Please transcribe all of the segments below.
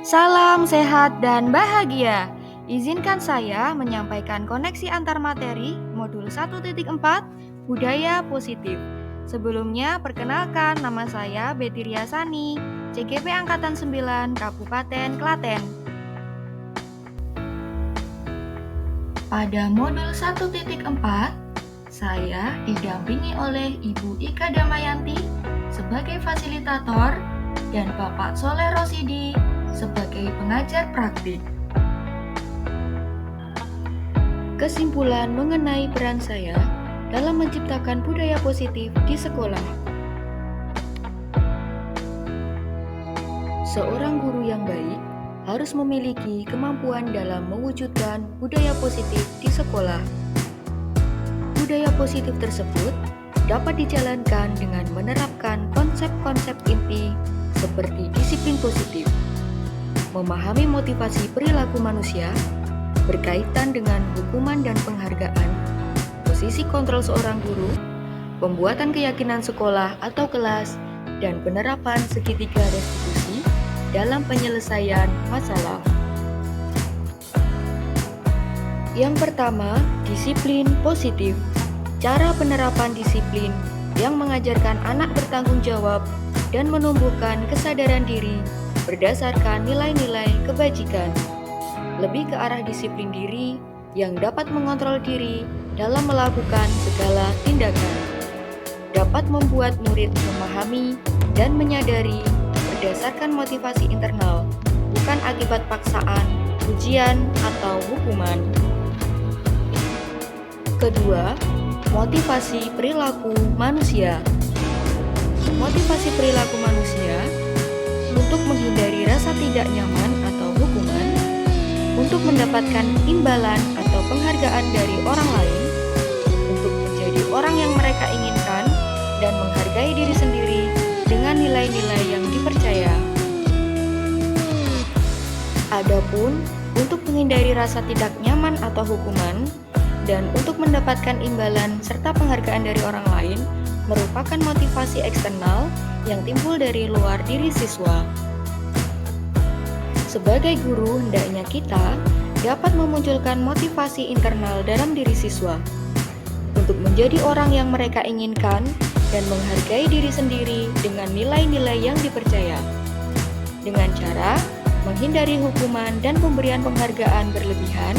Salam sehat dan bahagia. Izinkan saya menyampaikan koneksi antar materi modul 1.4 Budaya Positif. Sebelumnya perkenalkan, nama saya Betty Riasani, CGP Angkatan 9 Kabupaten Klaten. Pada modul 1.4, saya didampingi oleh Ibu Ika Damayanti sebagai fasilitator dan Bapak Soleh Rosidi sebagai pengajar praktik. Kesimpulan mengenai peran saya dalam menciptakan budaya positif di sekolah. Seorang guru yang baik harus memiliki kemampuan dalam mewujudkan budaya positif di sekolah. Budaya positif tersebut dapat dijalankan dengan menerapkan konsep-konsep inti seperti disiplin positif, memahami motivasi perilaku manusia, berkaitan dengan hukuman dan penghargaan, posisi kontrol seorang guru, pembuatan keyakinan sekolah atau kelas, dan penerapan segitiga restitusi dalam penyelesaian masalah. Yang pertama, disiplin positif. Cara penerapan disiplin yang mengajarkan anak bertanggung jawab dan menumbuhkan kesadaran diri berdasarkan nilai-nilai kebajikan, lebih ke arah disiplin diri yang dapat mengontrol diri dalam melakukan segala tindakan, dapat membuat murid memahami dan menyadari berdasarkan motivasi internal, bukan akibat paksaan, ujian, atau hukuman. Kedua, motivasi perilaku manusia. Motivasi perilaku manusia untuk menghindari rasa tidak nyaman atau hukuman, untuk mendapatkan imbalan atau penghargaan dari orang lain, untuk menjadi orang yang mereka inginkan, dan menghargai diri sendiri dengan nilai-nilai yang dipercaya. Adapun untuk menghindari rasa tidak nyaman atau hukuman, dan untuk mendapatkan imbalan serta penghargaan dari orang lain, merupakan motivasi eksternal yang timbul dari luar diri siswa. Sebagai guru, hendaknya kita dapat memunculkan motivasi internal dalam diri siswa untuk menjadi orang yang mereka inginkan dan menghargai diri sendiri dengan nilai-nilai yang dipercaya, dengan cara menghindari hukuman dan pemberian penghargaan berlebihan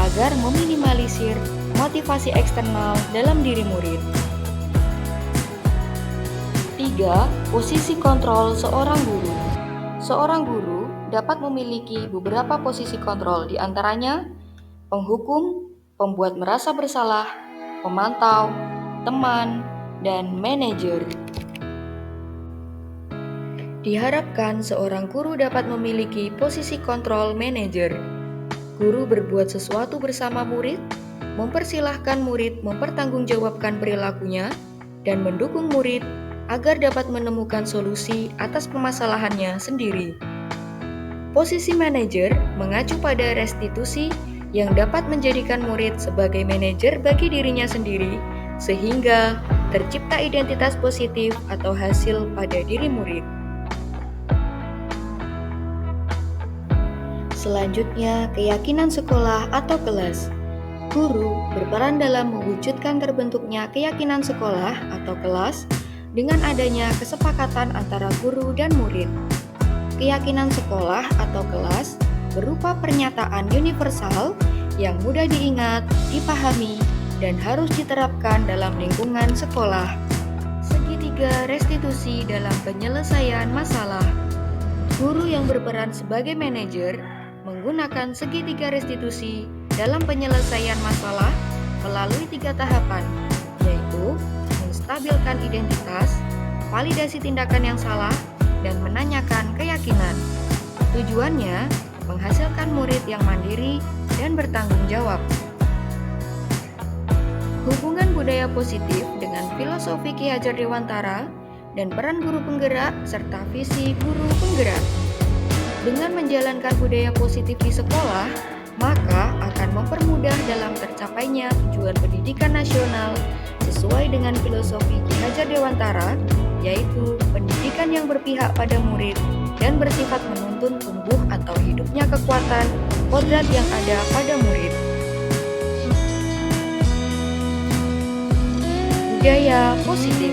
agar meminimalisir motivasi eksternal dalam diri murid. 3. Posisi kontrol seorang guru. Seorang guru dapat memiliki beberapa posisi kontrol, di antaranya penghukum, pembuat merasa bersalah, pemantau, teman, dan manajer. Diharapkan seorang guru dapat memiliki posisi kontrol manajer. Guru berbuat sesuatu bersama murid, mempersilahkan murid mempertanggungjawabkan perilakunya, dan mendukung murid agar dapat menemukan solusi atas permasalahannya sendiri. Posisi manajer mengacu pada restitusi yang dapat menjadikan murid sebagai manajer bagi dirinya sendiri, sehingga tercipta identitas positif atau hasil pada diri murid. Selanjutnya, keyakinan sekolah atau kelas. Guru berperan dalam mewujudkan terbentuknya keyakinan sekolah atau kelas dengan adanya kesepakatan antara guru dan murid. Keyakinan sekolah atau kelas berupa pernyataan universal yang mudah diingat, dipahami, dan harus diterapkan dalam lingkungan sekolah. Segitiga restitusi dalam penyelesaian masalah. Guru yang berperan sebagai manajer menggunakan segitiga restitusi dalam penyelesaian masalah melalui 3 tahapan, yaitu menstabilkan identitas, validasi tindakan yang salah, dan menanyakan keyakinan. Tujuannya menghasilkan murid yang mandiri dan bertanggung jawab. Hubungan budaya positif dengan filosofi Ki Hajar Dewantara dan peran guru penggerak serta visi guru penggerak. Dengan menjalankan budaya positif di sekolah, maka akan mempermudah dalam tercapainya tujuan pendidikan nasional sesuai dengan filosofi Ki Hajar Dewantara, yaitu pendidikan yang berpihak pada murid dan bersifat menuntun tumbuh atau hidupnya kekuatan kodrat yang ada pada murid. Budaya positif.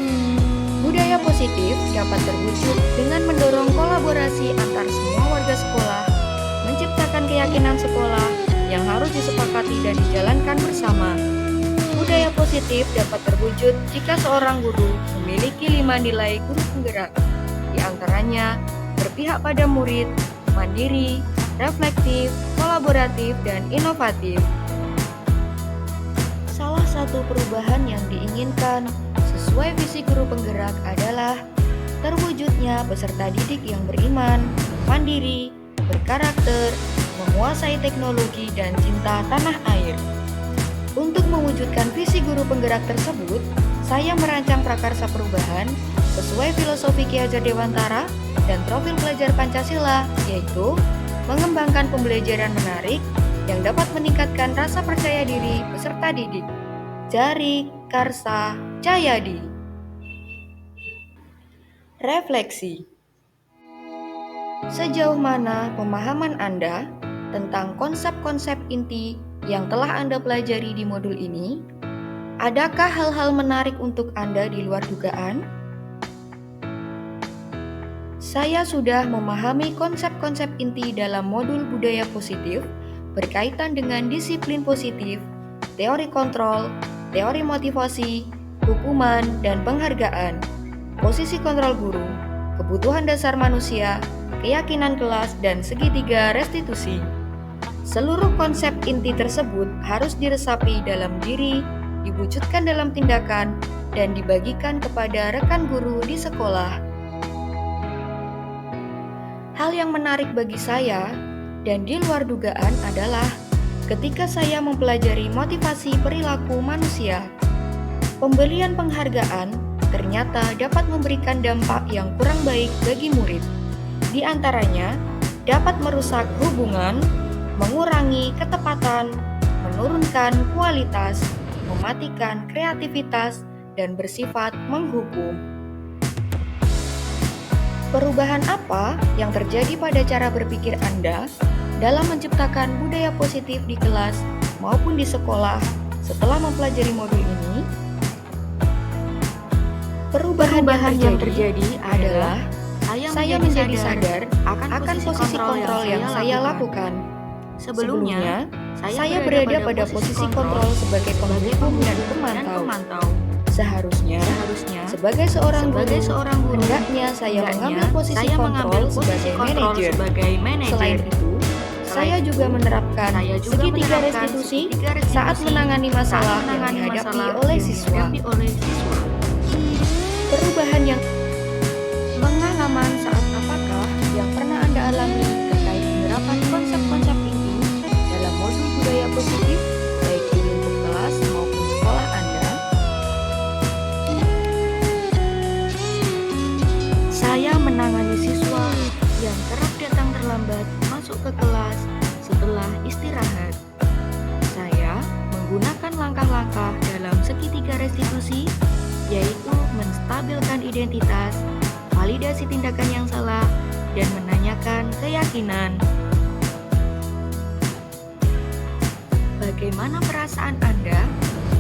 Budaya positif dapat terwujud dengan mendorong kolaborasi antar semua warga sekolah, menciptakan keyakinan sekolah yang harus disepakati dan dijalankan bersama. Budaya positif dapat terwujud jika seorang guru memiliki 5 nilai guru penggerak, di antaranya berpihak pada murid, mandiri, reflektif, kolaboratif, dan inovatif. Salah satu perubahan yang diinginkan sesuai visi guru penggerak adalah terwujudnya peserta didik yang beriman, mandiri, berkarakter, menguasai teknologi, dan cinta tanah air. Untuk mewujudkan visi guru penggerak tersebut, saya merancang prakarsa perubahan sesuai filosofi Ki Hajar Dewantara dan profil pelajar Pancasila, yaitu mengembangkan pembelajaran menarik yang dapat meningkatkan rasa percaya diri peserta didik. Jari Karsa Cahyadi. Refleksi. Sejauh mana pemahaman Anda tentang konsep-konsep inti yang telah Anda pelajari di modul ini? Adakah hal-hal menarik untuk Anda di luar dugaan? Saya sudah memahami konsep-konsep inti dalam modul budaya positif berkaitan dengan disiplin positif, teori kontrol, teori motivasi, hukuman, dan penghargaan, posisi kontrol guru, kebutuhan dasar manusia, keyakinan kelas, dan segitiga restitusi. Seluruh konsep inti tersebut harus diresapi dalam diri, diwujudkan dalam tindakan, dan dibagikan kepada rekan guru di sekolah. Hal yang menarik bagi saya dan di luar dugaan adalah ketika saya mempelajari motivasi perilaku manusia. Pemberian penghargaan ternyata dapat memberikan dampak yang kurang baik bagi murid. Di antaranya, dapat merusak hubungan, mengurangi ketepatan, menurunkan kualitas, mematikan kreativitas, dan bersifat menghukum. Perubahan apa yang terjadi pada cara berpikir Anda dalam menciptakan budaya positif di kelas maupun di sekolah setelah mempelajari modul ini? Perubahan yang terjadi adalah saya menjadi sadar akan posisi kontrol yang saya lakukan. Sebelumnya, saya berada pada posisi kontrol sebagai penghukum dan pemantau. Seharusnya sebagai seorang guru, hendaknya saya mengambil posisi kontrol sebagai manajer. Selain itu, saya juga menerapkan segitiga restitusi saat menangani masalah yang dihadapi oleh siswa. Perubahan yang pengalaman saat apakah yang pernah Anda alami terkait penerapan konsep-konsep ini dalam modul budaya positif, baik di lingkup kelas maupun sekolah Anda? Saya menangani siswa yang kerap datang terlambat masuk ke kelas setelah istirahat. Saya menggunakan langkah-langkah dalam segitiga restitusi, yaitu menstabilkan identitas, validasi tindakan yang salah, dan menanyakan keyakinan. Bagaimana perasaan Anda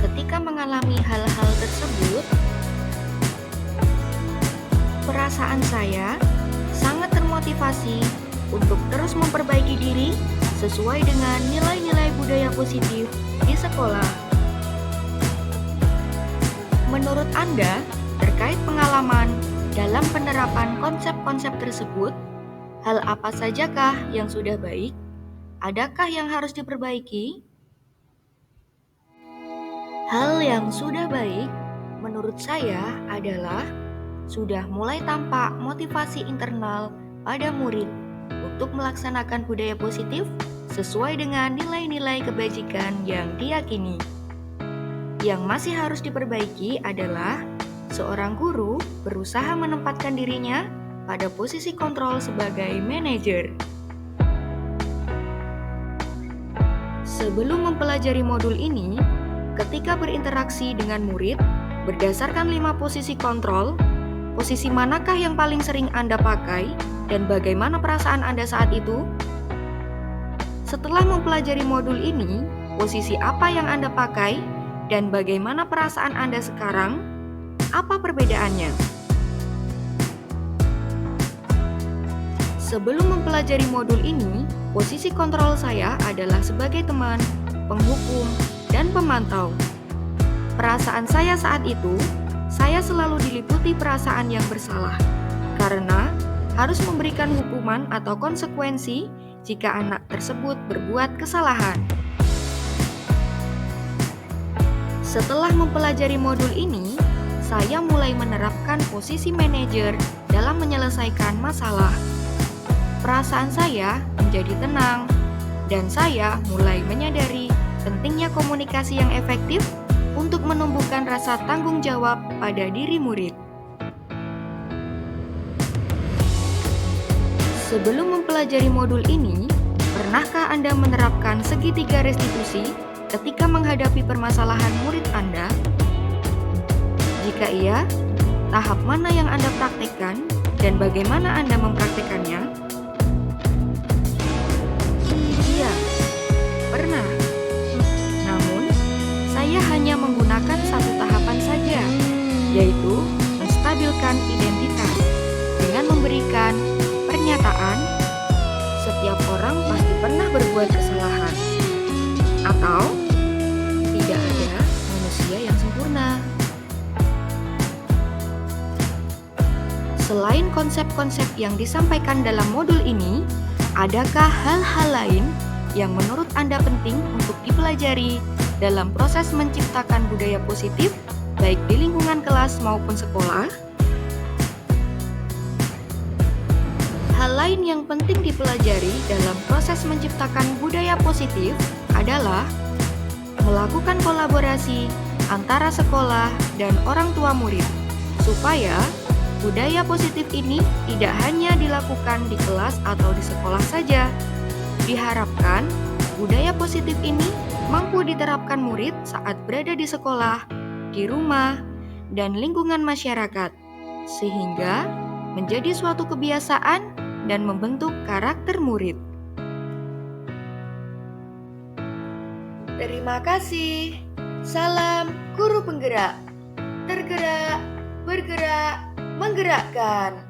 ketika mengalami hal-hal tersebut? Perasaan saya sangat termotivasi untuk terus memperbaiki diri sesuai dengan nilai-nilai budaya positif di sekolah. Menurut Anda, terkait pengalaman dalam penerapan konsep-konsep tersebut, hal apa sajakah yang sudah baik? Adakah yang harus diperbaiki? Hal yang sudah baik, menurut saya adalah sudah mulai tampak motivasi internal pada murid untuk melaksanakan budaya positif sesuai dengan nilai-nilai kebajikan yang diyakini. Yang masih harus diperbaiki adalah seorang guru berusaha menempatkan dirinya pada posisi kontrol sebagai manajer. Sebelum mempelajari modul ini, ketika berinteraksi dengan murid, berdasarkan 5 posisi kontrol, posisi manakah yang paling sering Anda pakai dan bagaimana perasaan Anda saat itu? Setelah mempelajari modul ini, posisi apa yang Anda pakai dan bagaimana perasaan Anda sekarang? Apa perbedaannya? Sebelum mempelajari modul ini, posisi kontrol saya adalah sebagai teman, penghukum, dan pemantau. Perasaan saya saat itu, saya selalu diliputi perasaan yang bersalah, karena harus memberikan hukuman atau konsekuensi jika anak tersebut berbuat kesalahan. Setelah mempelajari modul ini, saya mulai menerapkan posisi manajer dalam menyelesaikan masalah. Perasaan saya menjadi tenang, dan saya mulai menyadari pentingnya komunikasi yang efektif untuk menumbuhkan rasa tanggung jawab pada diri murid. Sebelum mempelajari modul ini, pernahkah Anda menerapkan segitiga restitusi ketika menghadapi permasalahan murid Anda? Jika iya, tahap mana yang Anda praktekkan dan bagaimana Anda mempraktekannya? Iya, pernah. Namun, saya hanya menggunakan satu tahapan saja, yaitu menstabilkan identitas dengan memberikan pernyataan setiap orang pasti pernah berbuat kesalahan, atau tidak ada manusia yang sempurna. Selain konsep-konsep yang disampaikan dalam modul ini, adakah hal-hal lain yang menurut Anda penting untuk dipelajari dalam proses menciptakan budaya positif, baik di lingkungan kelas maupun sekolah? Hal lain yang penting dipelajari dalam proses menciptakan budaya positif adalah melakukan kolaborasi antara sekolah dan orang tua murid, supaya budaya positif ini tidak hanya dilakukan di kelas atau di sekolah saja. Diharapkan budaya positif ini mampu diterapkan murid saat berada di sekolah, di rumah, dan lingkungan masyarakat, sehingga menjadi suatu kebiasaan dan membentuk karakter murid. Terima kasih. Salam guru penggerak. Tergerak, bergerak, menggerakkan.